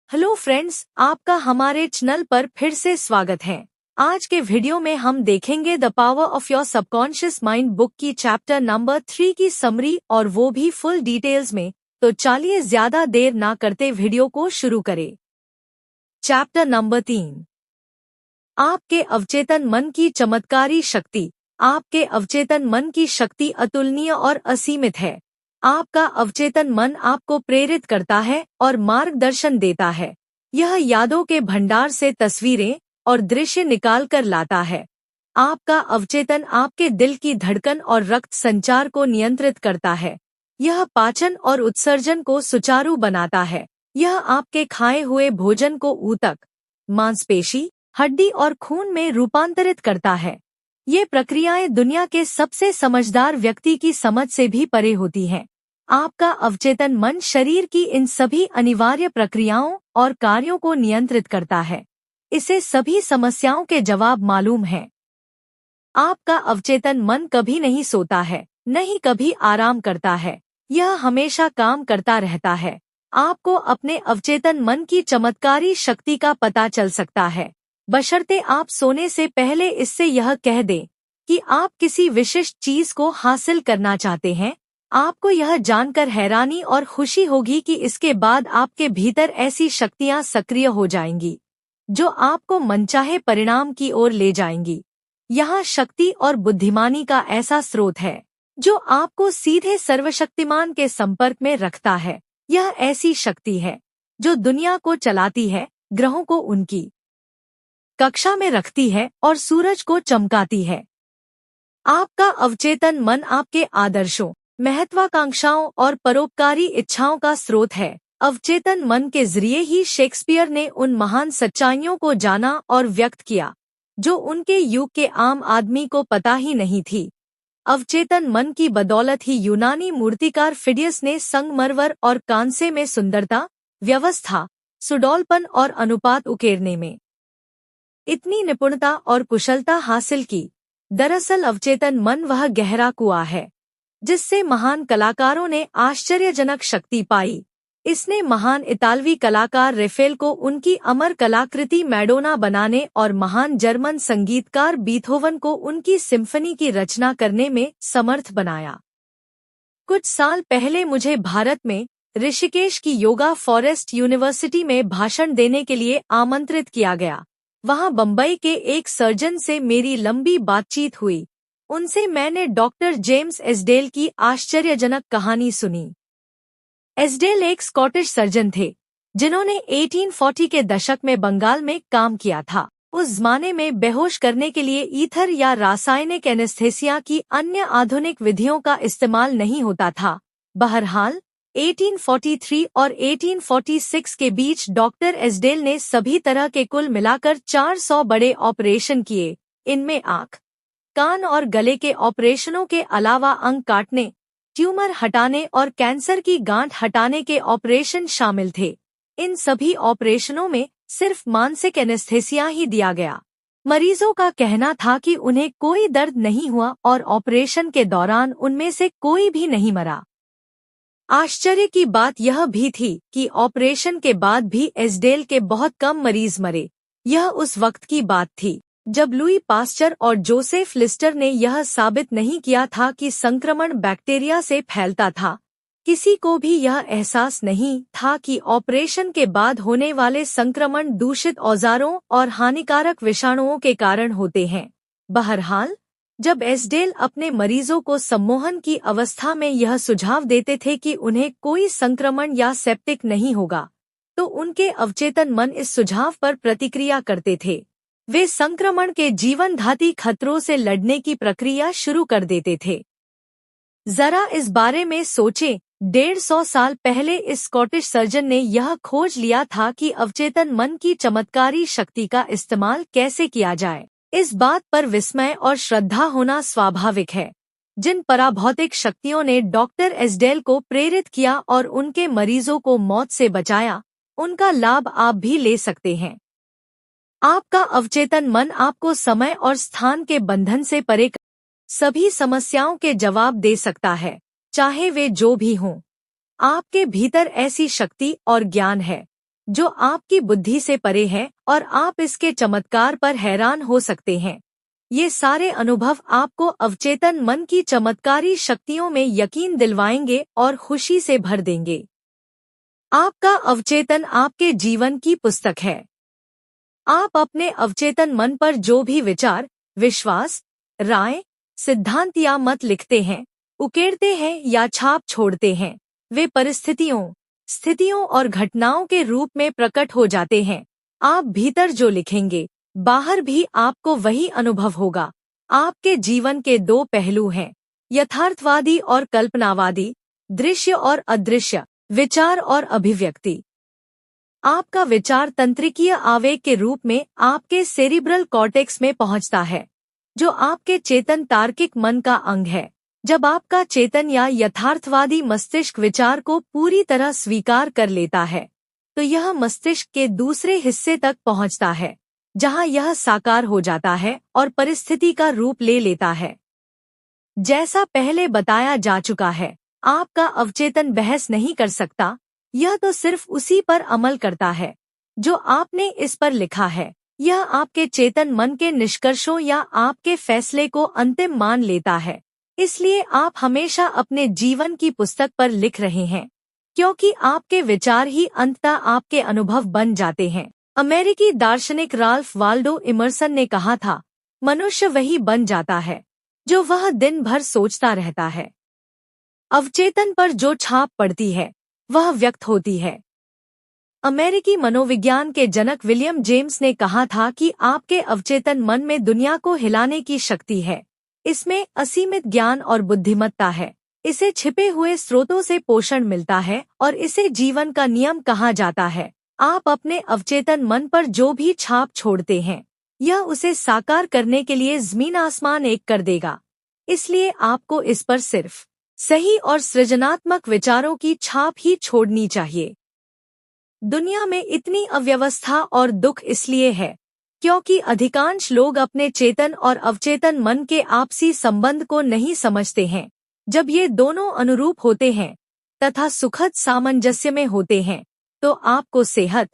Hello friends, आपका हमारे channel पर फिर से स्वागत है। आज के वीडियो में हम देखेंगे the power of your subconscious mind book की चैप्टर नंबर 3 की समरी, और वो भी फुल डिटेल्स में। तो चलिए ज्यादा देर ना करते वीडियो को शुरू करें। चैप्टर नंबर 3, आपके अवचेतन मन की चमत्कारी शक्ति। आपके अवचेतन मन की शक्ति अतुलनीय और असीमित है। आपका अवचेतन मन आपको प्रेरित करता है और मार्गदर्शन देता है। यह यादों के भंडार से तस्वीरें और दृश्य निकाल कर लाता है। आपका अवचेतन आपके दिल की धड़कन और रक्त संचार को नियंत्रित करता है। यह पाचन और उत्सर्जन को सुचारू बनाता है। यह आपके खाए हुए भोजन को ऊतक, मांसपेशी, हड्डी और खून में रूपांतरित करता है। ये प्रक्रियाएं दुनिया के सबसे समझदार व्यक्ति की समझ से भी परे होती हैं। आपका अवचेतन मन शरीर की इन सभी अनिवार्य प्रक्रियाओं और कार्यों को नियंत्रित करता है। इसे सभी समस्याओं के जवाब मालूम हैं। आपका अवचेतन मन कभी नहीं सोता है, न ही कभी आराम करता है। यह हमेशा काम करता रहता है। आपको अपने अवचेतन मन की चमत्कारी शक्ति का पता चल सकता है, बशर्ते आप सोने से पहले इससे यह कह दें कि आप किसी विशिष्ट चीज को हासिल करना चाहते हैं। आपको यह जानकर हैरानी और खुशी होगी कि इसके बाद आपके भीतर ऐसी शक्तियां सक्रिय हो जाएंगी जो आपको मनचाहे परिणाम की ओर ले जाएंगी। यहाँ शक्ति और बुद्धिमानी का ऐसा स्रोत है जो आपको सीधे सर्वशक्तिमान के संपर्क में रखता है। यह ऐसी शक्ति है जो दुनिया को चलाती है, ग्रहों को उनकी कक्षा में रखती है और सूरज को चमकाती है। आपका अवचेतन मन आपके आदर्शों, महत्वाकांक्षाओं और परोपकारी इच्छाओं का स्रोत है। अवचेतन मन के जरिए ही शेक्सपियर ने उन महान सच्चाइयों को जाना और व्यक्त किया जो उनके युग के आम आदमी को पता ही नहीं थी। अवचेतन मन की बदौलत ही यूनानी मूर्तिकार फिडियस ने संगमरमर और कांसे में सुंदरता, व्यवस्था, सुडौलपन और अनुपात उकेरने में इतनी निपुणता और कुशलता हासिल की। दरअसल अवचेतन मन वह गहरा कुआं है जिससे महान कलाकारों ने आश्चर्यजनक शक्ति पाई। इसने महान इतालवी कलाकार रेफेल को उनकी अमर कलाकृति मैडोना बनाने और महान जर्मन संगीतकार बीथोवन को उनकी सिम्फनी की रचना करने में समर्थ बनाया। कुछ साल पहले मुझे भारत में ऋषिकेश की योगा फॉरेस्ट यूनिवर्सिटी में भाषण देने के लिए आमंत्रित किया गया। वहां बम्बई के एक सर्जन से मेरी लंबी बातचीत हुई। उनसे मैंने डॉक्टर जेम्स एसडेल की आश्चर्यजनक कहानी सुनी। एसडेल एक स्कॉटिश सर्जन थे जिन्होंने 1840 के दशक में बंगाल में काम किया था। उस जमाने में बेहोश करने के लिए ईथर या रासायनिक एनेस्थेसिया की अन्य आधुनिक विधियों का इस्तेमाल नहीं होता था। बहरहाल 1843 और 1846 के बीच डॉक्टर एसडेल ने सभी तरह के कुल मिलाकर 400 बड़े ऑपरेशन किए। इनमें आँख, कान और गले के ऑपरेशनों के अलावा अंग काटने, ट्यूमर हटाने और कैंसर की गांठ हटाने के ऑपरेशन शामिल थे। इन सभी ऑपरेशनों में सिर्फ मानसिक एनेस्थेसिया ही दिया गया। मरीजों का कहना था कि उन्हें कोई दर्द नहीं हुआ और ऑपरेशन के दौरान उनमें से कोई भी नहीं मरा। आश्चर्य की बात यह भी थी कि ऑपरेशन के बाद भी एसडेल के बहुत कम मरीज मरे। यह उस वक्त की बात थी जब लुई पास्चर और जोसेफ लिस्टर ने यह साबित नहीं किया था कि संक्रमण बैक्टीरिया से फैलता था। किसी को भी यह एहसास नहीं था कि ऑपरेशन के बाद होने वाले संक्रमण दूषित औजारों और हानिकारक विषाणुओं के कारण होते हैं। बहरहाल जब एसडेल अपने मरीजों को सम्मोहन की अवस्था में यह सुझाव देते थे कि उन्हें कोई संक्रमण या सेप्टिक नहीं होगा, तो उनके अवचेतन मन इस सुझाव पर प्रतिक्रिया करते थे। वे संक्रमण के जीवनघाती खतरों से लड़ने की प्रक्रिया शुरू कर देते थे। जरा इस बारे में सोचें, 150 साल पहले इस स्कॉटिश सर्जन ने यह खोज लिया था कि अवचेतन मन की चमत्कारी शक्ति का इस्तेमाल कैसे किया जाए। इस बात पर विस्मय और श्रद्धा होना स्वाभाविक है। जिन पराभौतिक शक्तियों ने डॉक्टर एसडेल को प्रेरित किया और उनके मरीजों को मौत से बचाया, उनका लाभ आप भी ले सकते हैं। आपका अवचेतन मन आपको समय और स्थान के बंधन से परे सभी समस्याओं के जवाब दे सकता है, चाहे वे जो भी हों। आपके भीतर ऐसी शक्ति और ज्ञान है जो आपकी बुद्धि से परे है और आप इसके चमत्कार पर हैरान हो सकते हैं। ये सारे अनुभव आपको अवचेतन मन की चमत्कारी शक्तियों में यकीन दिलवाएंगे और खुशी से भर देंगे। आपका अवचेतन आपके जीवन की पुस्तक है। आप अपने अवचेतन मन पर जो भी विचार, विश्वास, राय, सिद्धांत या मत लिखते हैं, उकेरते हैं या छाप छोड़ते हैं, वे परिस्थितियों, स्थितियों और घटनाओं के रूप में प्रकट हो जाते हैं। आप भीतर जो लिखेंगे, बाहर भी आपको वही अनुभव होगा। आपके जीवन के दो पहलू हैं, यथार्थवादी और कल्पनावादी, दृश्य और अदृश्य, विचार और अभिव्यक्ति। आपका विचार तंत्रिकीय आवेग के रूप में आपके सेरिब्रल कॉर्टेक्स में पहुंचता है, जो आपके चेतन तार्किक मन का अंग है। जब आपका चेतन या यथार्थवादी मस्तिष्क विचार को पूरी तरह स्वीकार कर लेता है, तो यह मस्तिष्क के दूसरे हिस्से तक पहुंचता है, जहां यह साकार हो जाता है और परिस्थिति का रूप ले लेता है। जैसा पहले बताया जा चुका है, आपका अवचेतन बहस नहीं कर सकता, यह तो सिर्फ उसी पर अमल करता है जो आपने इस पर लिखा है। यह आपके चेतन मन के निष्कर्षों या आपके फैसले को अंतिम मान लेता है। इसलिए आप हमेशा अपने जीवन की पुस्तक पर लिख रहे हैं, क्योंकि आपके विचार ही अंततः आपके अनुभव बन जाते हैं। अमेरिकी दार्शनिक राल्फ वाल्डो इमर्सन ने कहा था, मनुष्य वही बन जाता है जो वह दिन भर सोचता रहता है। अवचेतन पर जो छाप पड़ती है, वह व्यक्त होती है। अमेरिकी मनोविज्ञान के जनक विलियम जेम्स ने कहा था कि आपके अवचेतन मन में दुनिया को हिलाने की शक्ति है। इसमें असीमित ज्ञान और बुद्धिमत्ता है। इसे छिपे हुए स्रोतों से पोषण मिलता है और इसे जीवन का नियम कहा जाता है। आप अपने अवचेतन मन पर जो भी छाप छोड़ते हैं, यह उसे साकार करने के लिए ज़मीन आसमान एक कर देगा। इसलिए आपको इस पर सिर्फ सही और सृजनात्मक विचारों की छाप ही छोड़नी चाहिए। दुनिया में इतनी अव्यवस्था और दुख इसलिए है क्योंकि अधिकांश लोग अपने चेतन और अवचेतन मन के आपसी संबंध को नहीं समझते हैं। जब ये दोनों अनुरूप होते हैं तथा सुखद सामंजस्य में होते हैं, तो आपको सेहत,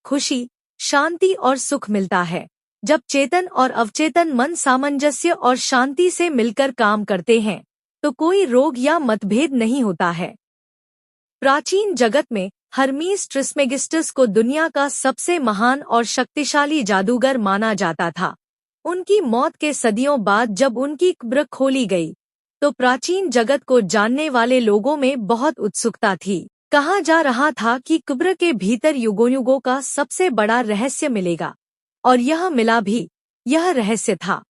खुशी, शांति और सुख मिलता है। जब चेतन और अवचेतन मन सामंजस्य और शांति से मिलकर काम करते हैं, तो कोई रोग या मतभेद नहीं होता है। प्राचीन जगत में हर्मीस ट्रिस्मेगिस्टस को दुनिया का सबसे महान और शक्तिशाली जादूगर माना जाता था। उनकी मौत के सदियों बाद जब उनकी कब्र खोली गई, तो प्राचीन जगत को जानने वाले लोगों में बहुत उत्सुकता थी। कहा जा रहा था कि कब्र के भीतर युगों का सबसे बड़ा रहस्य मिलेगा, और यह मिला भी। यह रहस्य था,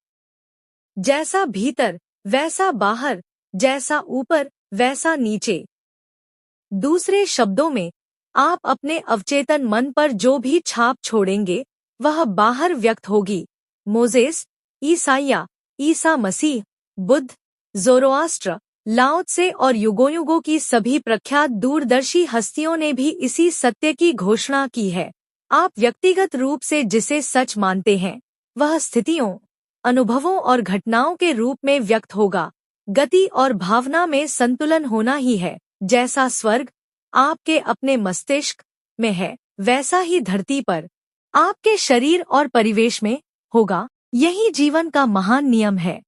जैसा भीतर वैसा बाहर, जैसा ऊपर वैसा नीचे। दूसरे शब्दों में, आप अपने अवचेतन मन पर जो भी छाप छोड़ेंगे, वह बाहर व्यक्त होगी। मोजेस, ईसाइया, ईसा मसीह, बुद्ध, ज़ोरोआस्ट्र, लाओ त्से और युगों की सभी प्रख्यात दूरदर्शी हस्तियों ने भी इसी सत्य की घोषणा की है। आप व्यक्तिगत रूप से जिसे सच मानते हैं, वह स्थितियों, अनुभवों और घटनाओं के रूप में व्यक्त होगा। गति और भावना में संतुलन होना ही है। जैसा स्वर्ग आपके अपने मस्तिष्क में है, वैसा ही धरती पर आपके शरीर और परिवेश में होगा। यही जीवन का महान नियम है।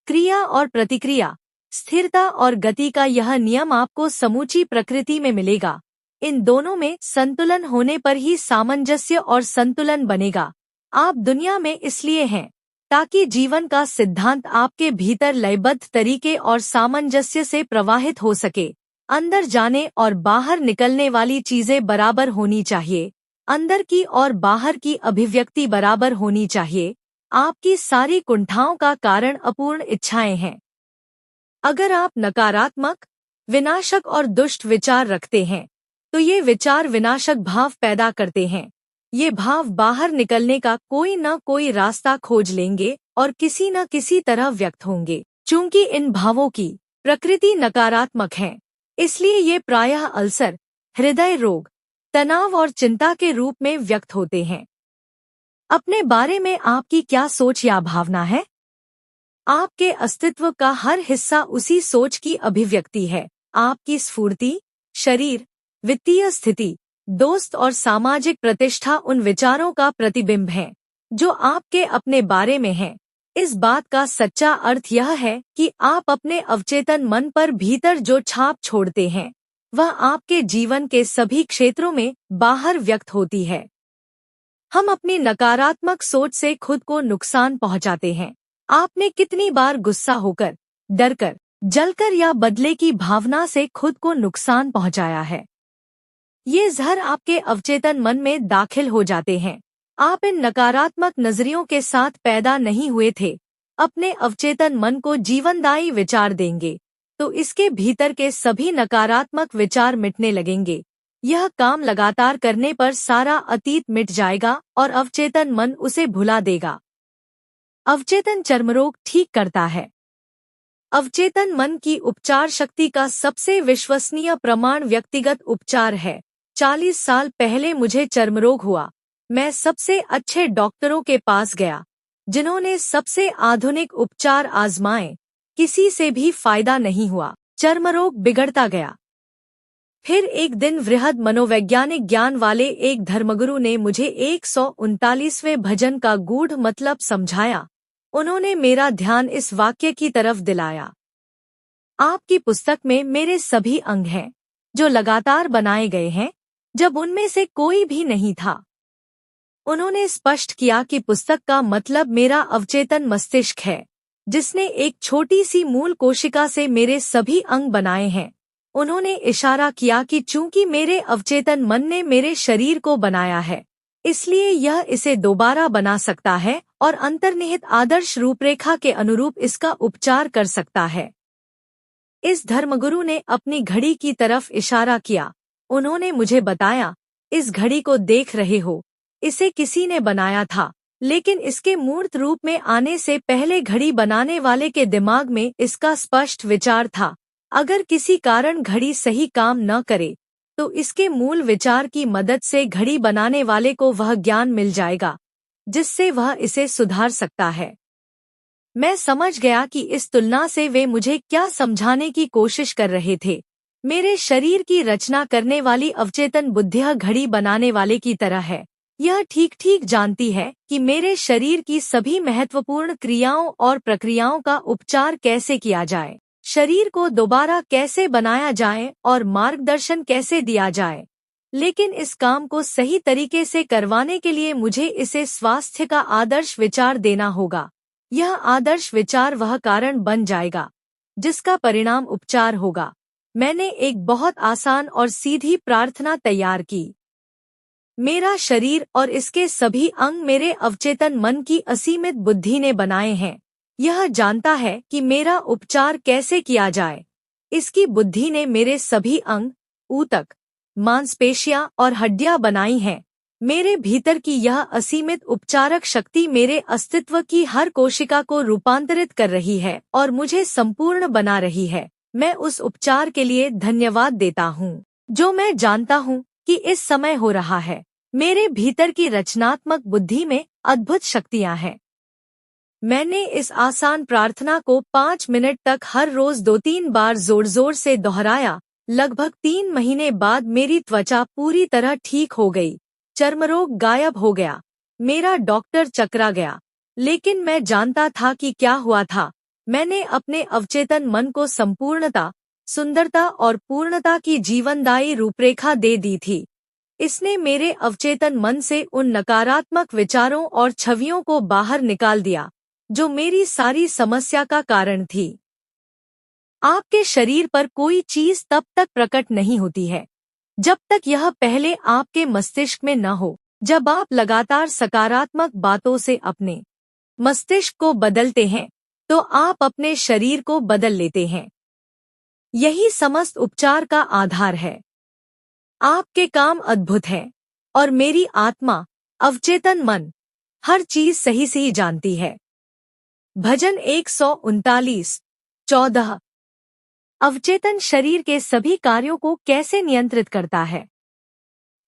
क्रिया और प्रतिक्रिया, स्थिरता और गति का यह नियम आपको समूची प्रकृति में मिलेगा। इन दोनों में संतुलन होने पर ही सामंजस्य और संतुलन बनेगा। आप दुनिया में इसलिए हैं ताकि जीवन का सिद्धांत आपके भीतर लयबद्ध तरीके और सामंजस्य से प्रवाहित हो सके। अंदर जाने और बाहर निकलने वाली चीजें बराबर होनी चाहिए। अंदर की और बाहर की अभिव्यक्ति बराबर होनी चाहिए। आपकी सारी कुंठाओं का कारण अपूर्ण इच्छाएं हैं। अगर आप नकारात्मक, विनाशक और दुष्ट विचार रखते हैं, तो ये विचार विनाशक भाव पैदा करते हैं। ये भाव बाहर निकलने का कोई न कोई रास्ता खोज लेंगे और किसी न किसी तरह व्यक्त होंगे। चूंकि इन भावों की प्रकृति नकारात्मक है, इसलिए ये प्रायः अल्सर, हृदय रोग, तनाव और चिंता के रूप में व्यक्त होते हैं। अपने बारे में आपकी क्या सोच या भावना है? आपके अस्तित्व का हर हिस्सा उसी सोच की अभिव्यक्ति है। आपकी स्फूर्ति, शरीर, वित्तीय स्थिति, दोस्त और सामाजिक प्रतिष्ठा उन विचारों का प्रतिबिंब है जो आपके अपने बारे में हैं। इस बात का सच्चा अर्थ यह है कि आप अपने अवचेतन मन पर भीतर जो छाप छोड़ते हैं वह आपके जीवन के सभी क्षेत्रों में बाहर व्यक्त होती है। हम अपनी नकारात्मक सोच से खुद को नुकसान पहुंचाते हैं। आपने कितनी बार गुस्सा होकर, डरकर, जलकर या बदले की भावना से खुद को नुकसान पहुंचाया है? ये जहर आपके अवचेतन मन में दाखिल हो जाते हैं। आप इन नकारात्मक नजरियों के साथ पैदा नहीं हुए थे। अपने अवचेतन मन को जीवनदायी विचार देंगे तो इसके भीतर के सभी नकारात्मक विचार मिटने लगेंगे। यह काम लगातार करने पर सारा अतीत मिट जाएगा और अवचेतन मन उसे भुला देगा। अवचेतन चर्मरोग ठीक करता है। अवचेतन मन की उपचार शक्ति का सबसे विश्वसनीय प्रमाण व्यक्तिगत उपचार है। 40 साल पहले मुझे चर्मरोग हुआ। मैं सबसे अच्छे डॉक्टरों के पास गया जिन्होंने सबसे आधुनिक उपचार आजमाए। किसी से भी फायदा नहीं हुआ। चर्मरोग बिगड़ता गया। फिर एक दिन वृहद मनोवैज्ञानिक ज्ञान वाले एक धर्मगुरु ने मुझे 139वें भजन का गूढ़ मतलब समझाया। उन्होंने मेरा ध्यान इस वाक्य की तरफ दिलाया, आपकी पुस्तक में मेरे सभी अंग हैं जो लगातार बनाए गए हैं जब उनमें से कोई भी नहीं था। उन्होंने स्पष्ट किया कि पुस्तक का मतलब मेरा अवचेतन मस्तिष्क है जिसने एक छोटी सी मूल कोशिका से मेरे सभी अंग बनाए हैं। उन्होंने इशारा किया कि चूंकि मेरे अवचेतन मन ने मेरे शरीर को बनाया है इसलिए यह इसे दोबारा बना सकता है और अंतर्निहित आदर्श रूपरेखा के अनुरूप इसका उपचार कर सकता है। इस धर्मगुरु ने अपनी घड़ी की तरफ इशारा किया। उन्होंने मुझे बताया, इस घड़ी को देख रहे हो, इसे किसी ने बनाया था, लेकिन इसके मूर्त रूप में आने से पहले घड़ी बनाने वाले के दिमाग में इसका स्पष्ट विचार था। अगर किसी कारण घड़ी सही काम न करे तो इसके मूल विचार की मदद से घड़ी बनाने वाले को वह ज्ञान मिल जाएगा जिससे वह इसे सुधार सकता है। मैं समझ गया कि इस तुलना से वे मुझे क्या समझाने की कोशिश कर रहे थे। मेरे शरीर की रचना करने वाली अवचेतन बुद्धि घड़ी बनाने वाले की तरह है। यह ठीक ठीक जानती है कि मेरे शरीर की सभी महत्वपूर्ण क्रियाओं और प्रक्रियाओं का उपचार कैसे किया जाए, शरीर को दोबारा कैसे बनाया जाए और मार्गदर्शन कैसे दिया जाए। लेकिन इस काम को सही तरीके से करवाने के लिए मुझे इसे स्वास्थ्य का आदर्श विचार देना होगा। यह आदर्श विचार वह कारण बन जाएगा जिसका परिणाम उपचार होगा। मैंने एक बहुत आसान और सीधी प्रार्थना तैयार की। मेरा शरीर और इसके सभी अंग मेरे अवचेतन मन की असीमित बुद्धि ने बनाए हैं। यह जानता है कि मेरा उपचार कैसे किया जाए। इसकी बुद्धि ने मेरे सभी अंग, ऊतक, मांसपेशियां और हड्डियां बनाई हैं। मेरे भीतर की यह असीमित उपचारक शक्ति मेरे अस्तित्व की हर कोशिका को रूपांतरित कर रही है और मुझे संपूर्ण बना रही है। मैं उस उपचार के लिए धन्यवाद देता हूँ जो मैं जानता हूँ कि इस समय हो रहा है। मेरे भीतर की रचनात्मक बुद्धि में अद्भुत शक्तियाँ हैं। मैंने इस आसान प्रार्थना को 5 मिनट तक हर रोज 2-3 बार जोर जोर से दोहराया। लगभग 3 महीने बाद मेरी त्वचा पूरी तरह ठीक हो गई। चर्मरोग गायब हो गया। मेरा डॉक्टर चकरा गया, लेकिन मैं जानता था कि क्या हुआ था। मैंने अपने अवचेतन मन को संपूर्णता, सुंदरता और पूर्णता की जीवनदायी रूपरेखा दे दी थी। इसने मेरे अवचेतन मन से उन नकारात्मक विचारों और छवियों को बाहर निकाल दिया जो मेरी सारी समस्या का कारण थी। आपके शरीर पर कोई चीज तब तक प्रकट नहीं होती है जब तक यह पहले आपके मस्तिष्क में न हो। जब आप लगातार सकारात्मक बातों से अपने मस्तिष्क को बदलते हैं तो आप अपने शरीर को बदल लेते हैं। यही समस्त उपचार का आधार है। आपके काम अद्भुत हैं और मेरी आत्मा, अवचेतन मन हर चीज सही से ही जानती है। भजन 139:14। अवचेतन शरीर के सभी कार्यों को कैसे नियंत्रित करता है?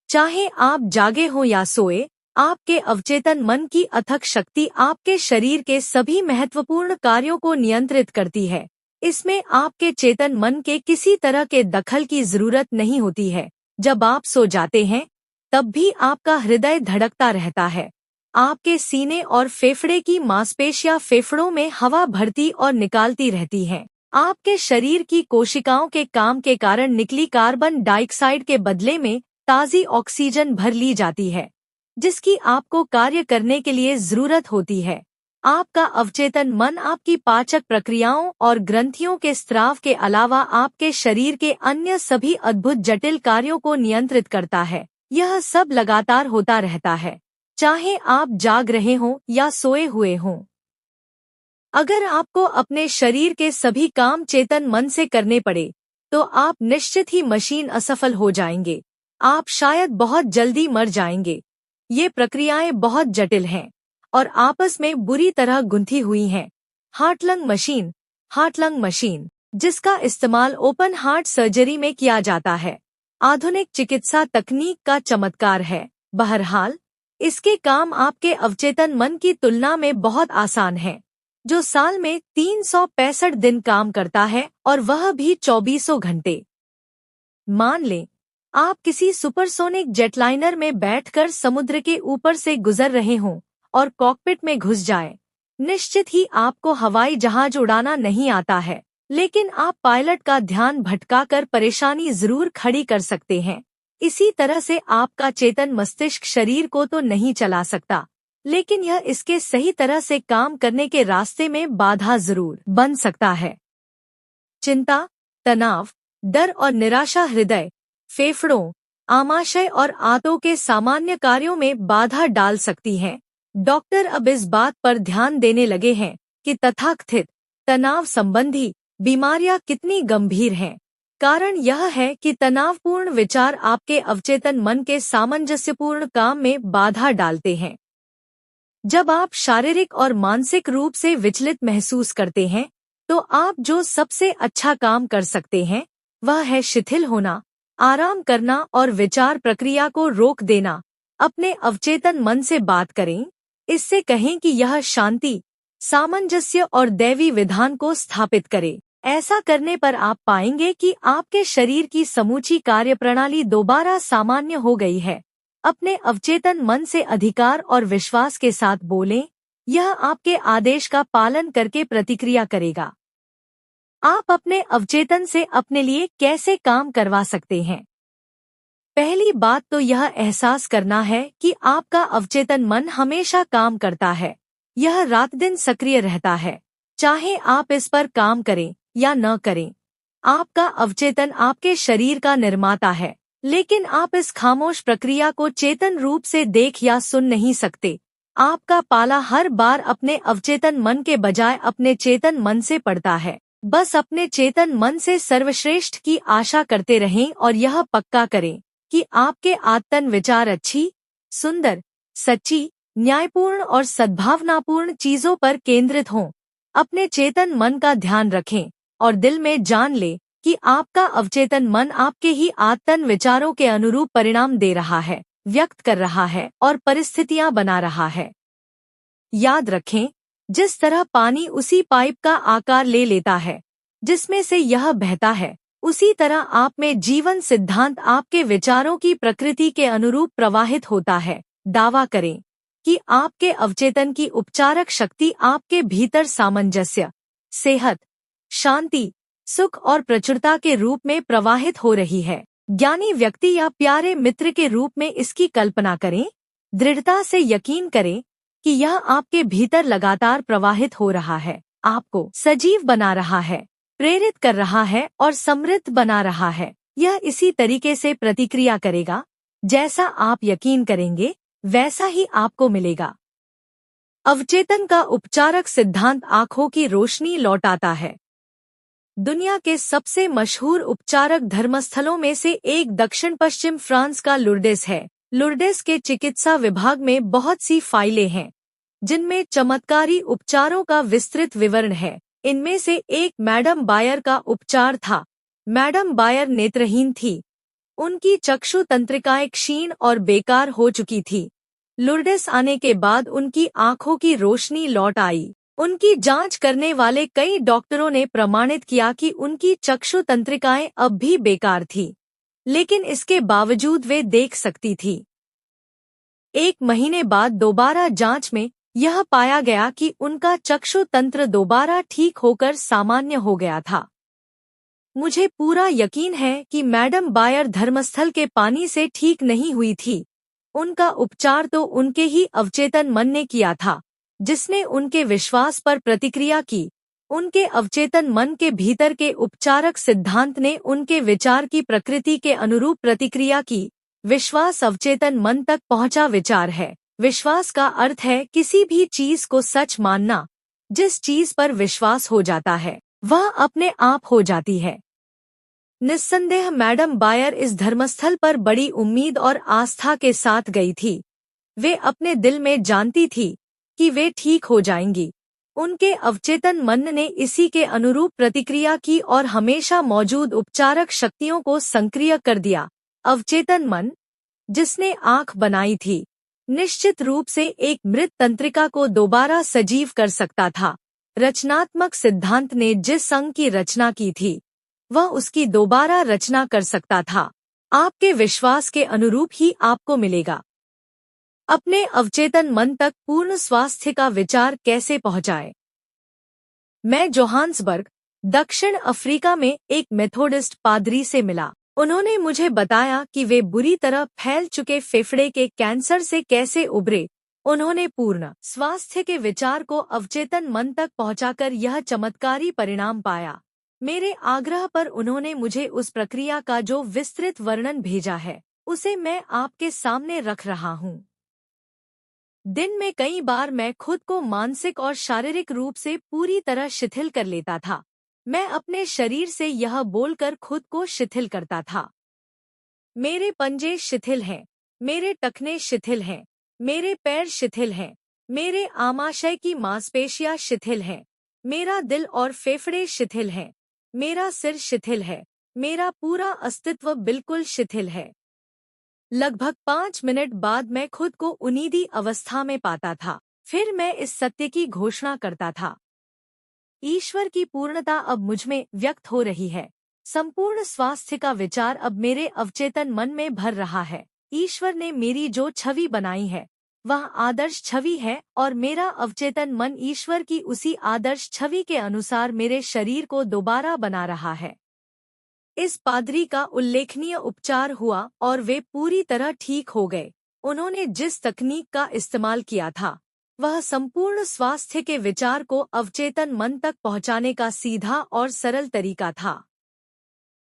चाहे आप जागे हो या सोए, आपके अवचेतन मन की अथक शक्ति आपके शरीर के सभी महत्वपूर्ण कार्यों को नियंत्रित करती है। इसमें आपके चेतन मन के किसी तरह के दखल की जरूरत नहीं होती है। जब आप सो जाते हैं तब भी आपका हृदय धड़कता रहता है। आपके सीने और फेफड़े की मांसपेशियां फेफड़ों में हवा भरती और निकालती रहती हैं। आपके शरीर की कोशिकाओं के काम के कारण निकली कार्बन डाइऑक्साइड के बदले में ताज़ी ऑक्सीजन भर ली जाती है, जिसकी आपको कार्य करने के लिए जरूरत होती है। आपका अवचेतन मन आपकी पाचक प्रक्रियाओं और ग्रंथियों के स्राव के अलावा आपके शरीर के अन्य सभी अद्भुत जटिल कार्यों को नियंत्रित करता है। यह सब लगातार होता रहता है, चाहे आप जाग रहे हों या सोए हुए हों। अगर आपको अपने शरीर के सभी काम चेतन मन से करने पड़े तो आप निश्चित ही मशीन असफल हो जाएंगे। आप शायद बहुत जल्दी मर जाएंगे। ये प्रक्रियाएं बहुत जटिल हैं और आपस में बुरी तरह गुंथी हुई हैं। हार्ट लंग मशीन, जिसका इस्तेमाल ओपन हार्ट सर्जरी में किया जाता है, आधुनिक चिकित्सा तकनीक का चमत्कार है। बहरहाल, इसके काम आपके अवचेतन मन की तुलना में बहुत आसान है, जो साल में 365 दिन काम करता है और वह भी 24 घंटे। मान लें आप किसी सुपरसोनिक जेटलाइनर में बैठकर समुद्र के ऊपर से गुजर रहे हों और कॉकपिट में घुस जाएं। निश्चित ही आपको हवाई जहाज उड़ाना नहीं आता है, लेकिन आप पायलट का ध्यान भटकाकर परेशानी जरूर खड़ी कर सकते हैं। इसी तरह से आपका चेतन मस्तिष्क शरीर को तो नहीं चला सकता, लेकिन यह इसके सही तरह से काम करने के रास्ते में बाधा जरूर बन सकता है। चिंता, तनाव, डर और निराशा हृदय, फेफड़ों, आमाशय और आंतों के सामान्य कार्यों में बाधा डाल सकती हैं। डॉक्टर अब इस बात पर ध्यान देने लगे हैं कि तथाकथित तनाव संबंधी बीमारियां कितनी गंभीर हैं। कारण यह है कि तनावपूर्ण विचार आपके अवचेतन मन के सामंजस्यपूर्ण काम में बाधा डालते हैं। जब आप शारीरिक और मानसिक रूप से विचलित महसूस करते हैं, तो आप जो सबसे अच्छा काम कर सकते हैं वह है शिथिल होना, आराम करना और विचार प्रक्रिया को रोक देना। अपने अवचेतन मन से बात करें, इससे कहें कि यह शांति, सामंजस्य और दैवी विधान को स्थापित करे। ऐसा करने पर आप पाएंगे कि आपके शरीर की समूची कार्यप्रणाली दोबारा सामान्य हो गई है। अपने अवचेतन मन से अधिकार और विश्वास के साथ बोलें, यह आपके आदेश का पालन करके प्रतिक्रिया करेगा। आप अपने अवचेतन से अपने लिए कैसे काम करवा सकते हैं? पहली बात तो यह एहसास करना है कि आपका अवचेतन मन हमेशा काम करता है। यह रात दिन सक्रिय रहता है, चाहे आप इस पर काम करें या न करें। आपका अवचेतन आपके शरीर का निर्माता है, लेकिन आप इस खामोश प्रक्रिया को चेतन रूप से देख या सुन नहीं सकते। आपका पाला हर बार अपने अवचेतन मन के बजाय अपने चेतन मन से पड़ता है। बस अपने चेतन मन से सर्वश्रेष्ठ की आशा करते रहें और यह पक्का करें कि आपके आत्तन विचार अच्छी, सुंदर, सच्ची, न्यायपूर्ण और सद्भावनापूर्ण चीजों पर केंद्रित हों। अपने चेतन मन का ध्यान रखें और दिल में जान लें कि आपका अवचेतन मन आपके ही आत्तन विचारों के अनुरूप परिणाम दे रहा है, व्यक्त कर रहा है और परिस्थितियां बना रहा है। याद रखें, जिस तरह पानी उसी पाइप का आकार ले लेता है जिसमें से यह बहता है, उसी तरह आप में जीवन सिद्धांत आपके विचारों की प्रकृति के अनुरूप प्रवाहित होता है। दावा करें कि आपके अवचेतन की उपचारक शक्ति आपके भीतर सामंजस्य, सेहत, शांति, सुख और प्रचुरता के रूप में प्रवाहित हो रही है। ज्ञानी व्यक्ति या प्यारे मित्र के रूप में इसकी कल्पना करें। दृढ़ता से यकीन करें कि यह आपके भीतर लगातार प्रवाहित हो रहा है, आपको सजीव बना रहा है, प्रेरित कर रहा है और समृद्ध बना रहा है। यह इसी तरीके से प्रतिक्रिया करेगा। जैसा आप यकीन करेंगे वैसा ही आपको मिलेगा। अवचेतन का उपचारक सिद्धांत आँखों की रोशनी लौटाता है। दुनिया के सबसे मशहूर उपचारक धर्मस्थलों में से एक दक्षिण पश्चिम फ्रांस का लुर्डेस है। लुर्डेस के चिकित्सा विभाग में बहुत सी फाइलें हैं जिनमें चमत्कारी उपचारों का विस्तृत विवरण है। इनमें से एक मैडम बायर का उपचार था। मैडम बायर नेत्रहीन थी। उनकी चक्षु तंत्रिकाएं क्षीण और बेकार हो चुकी थी। लुर्डेस आने के बाद उनकी आंखों की रोशनी लौट आई। उनकी जांच करने वाले कई डॉक्टरों ने प्रमाणित किया कि उनकी चक्षु तंत्रिकाएं अब भी बेकार थी, लेकिन इसके बावजूद वे देख सकती थी। 1 महीने बाद दोबारा जांच में यह पाया गया कि उनका चक्षु तंत्र दोबारा ठीक होकर सामान्य हो गया था। मुझे पूरा यकीन है कि मैडम बायर धर्मस्थल के पानी से ठीक नहीं हुई थी। उनका उपचार तो उनके ही अवचेतन मन ने किया था, जिसने उनके विश्वास पर प्रतिक्रिया की। उनके अवचेतन मन के भीतर के उपचारक सिद्धांत ने उनके विचार की प्रकृति के अनुरूप प्रतिक्रिया की। विश्वास अवचेतन मन तक पहुंचा विचार है। विश्वास का अर्थ है किसी भी चीज को सच मानना। जिस चीज पर विश्वास हो जाता है वह अपने आप हो जाती है। निस्संदेह मैडम बायर इस धर्मस्थल पर बड़ी उम्मीद और आस्था के साथ गई थी। वे अपने दिल में जानती थी कि वे ठीक हो जाएंगी। उनके अवचेतन मन ने इसी के अनुरूप प्रतिक्रिया की और हमेशा मौजूद उपचारक शक्तियों को सक्रिय कर दिया। अवचेतन मन, जिसने आंख बनाई थी, निश्चित रूप से एक मृत तंत्रिका को दोबारा सजीव कर सकता था। रचनात्मक सिद्धांत ने जिस अंग की रचना की थी वह उसकी दोबारा रचना कर सकता था। आपके विश्वास के अनुरूप ही आपको मिलेगा। अपने अवचेतन मन तक पूर्ण स्वास्थ्य का विचार कैसे पहुंचाए? मैं जोहान्सबर्ग, दक्षिण अफ्रीका में एक मेथोडिस्ट पादरी से मिला। उन्होंने मुझे बताया कि वे बुरी तरह फैल चुके फेफड़े के कैंसर से कैसे उबरे। उन्होंने पूर्ण स्वास्थ्य के विचार को अवचेतन मन तक पहुंचाकर यह चमत्कारी परिणाम पाया। मेरे आग्रह पर उन्होंने मुझे उस प्रक्रिया का जो विस्तृत वर्णन भेजा है, उसे मैं आपके सामने रख रहा हूँ। दिन में कई बार मैं खुद को मानसिक और शारीरिक रूप से पूरी तरह शिथिल कर लेता था। मैं अपने शरीर से यह बोलकर खुद को शिथिल करता था, मेरे पंजे शिथिल हैं, मेरे टखने शिथिल हैं, मेरे पैर शिथिल हैं, मेरे आमाशय की मांसपेशियां शिथिल हैं, मेरा दिल और फेफड़े शिथिल हैं, मेरा सिर शिथिल है, मेरा पूरा अस्तित्व बिल्कुल शिथिल है। लगभग 5 मिनट बाद मैं खुद को उन्नीदी अवस्था में पाता था। फिर मैं इस सत्य की घोषणा करता था, ईश्वर की पूर्णता अब मुझमें व्यक्त हो रही है। संपूर्ण स्वास्थ्य का विचार अब मेरे अवचेतन मन में भर रहा है। ईश्वर ने मेरी जो छवि बनाई है वह आदर्श छवि है और मेरा अवचेतन मन ईश्वर की उसी आदर्श छवि के अनुसार मेरे शरीर को दोबारा बना रहा है। इस पादरी का उल्लेखनीय उपचार हुआ और वे पूरी तरह ठीक हो गए। उन्होंने जिस तकनीक का इस्तेमाल किया था वह संपूर्ण स्वास्थ्य के विचार को अवचेतन मन तक पहुंचाने का सीधा और सरल तरीका था।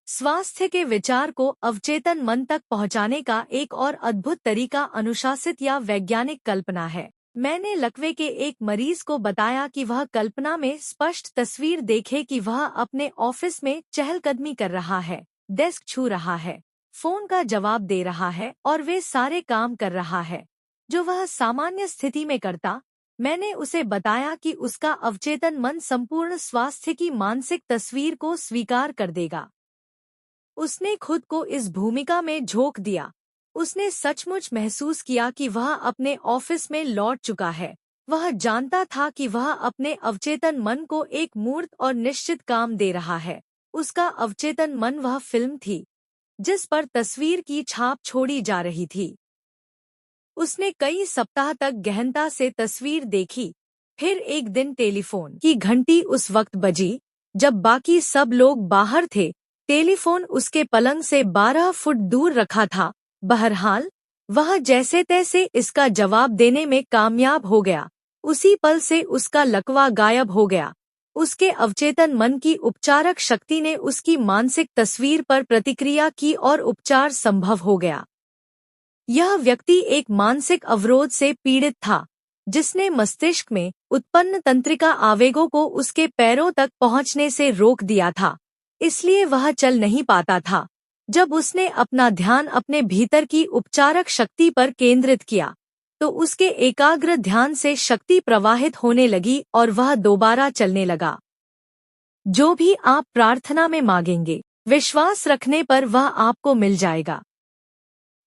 स्वास्थ्य के विचार को अवचेतन मन तक पहुंचाने का एक और अद्भुत तरीका अनुशासित या वैज्ञानिक कल्पना है। मैंने लकवे के एक मरीज को बताया कि वह कल्पना में स्पष्ट तस्वीर देखे कि वह अपने ऑफिस में चहलकदमी कर रहा है, डेस्क छू रहा है, फोन का जवाब दे रहा है और वे सारे काम कर रहा है जो वह सामान्य स्थिति में करता। मैंने उसे बताया कि उसका अवचेतन मन संपूर्ण स्वास्थ्य की मानसिक तस्वीर को स्वीकार कर देगा। उसने खुद को इस भूमिका में झोंक दिया। उसने सचमुच महसूस किया कि वह अपने ऑफिस में लौट चुका है। वह जानता था कि वह अपने अवचेतन मन को एक मूर्त और निश्चित काम दे रहा है। उसका अवचेतन मन वह फिल्म थी जिस पर तस्वीर की छाप छोड़ी जा रही थी। उसने कई सप्ताह तक गहनता से तस्वीर देखी। फिर एक दिन टेलीफोन की घंटी उस वक्त बजी जब बाकी सब लोग बाहर थे। टेलीफोन उसके पलंग से 12 फुट दूर रखा था। बहरहाल वह जैसे तैसे इसका जवाब देने में कामयाब हो गया। उसी पल से उसका लकवा गायब हो गया। उसके अवचेतन मन की उपचारक शक्ति ने उसकी मानसिक तस्वीर पर प्रतिक्रिया की और उपचार संभव हो गया। यह व्यक्ति एक मानसिक अवरोध से पीड़ित था जिसने मस्तिष्क में उत्पन्न तंत्रिका आवेगों को उसके पैरों तक पहुंचने से रोक दिया था, इसलिए वह चल नहीं पाता था। जब उसने अपना ध्यान अपने भीतर की उपचारक शक्ति पर केंद्रित किया तो उसके एकाग्र ध्यान से शक्ति प्रवाहित होने लगी और वह दोबारा चलने लगा। जो भी आप प्रार्थना में मांगेंगे, विश्वास रखने पर वह आपको मिल जाएगा।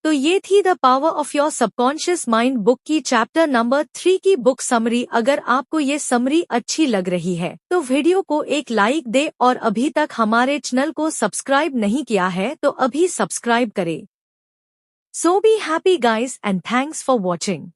तो ये थी the power of your subconscious mind book की चैप्टर नंबर 3 की बुक समरी। अगर आपको ये समरी अच्छी लग रही है तो वीडियो को एक लाइक दे और अभी तक हमारे चैनल को सब्सक्राइब नहीं किया है तो अभी सब्सक्राइब करें। So be happy guys and thanks for watching.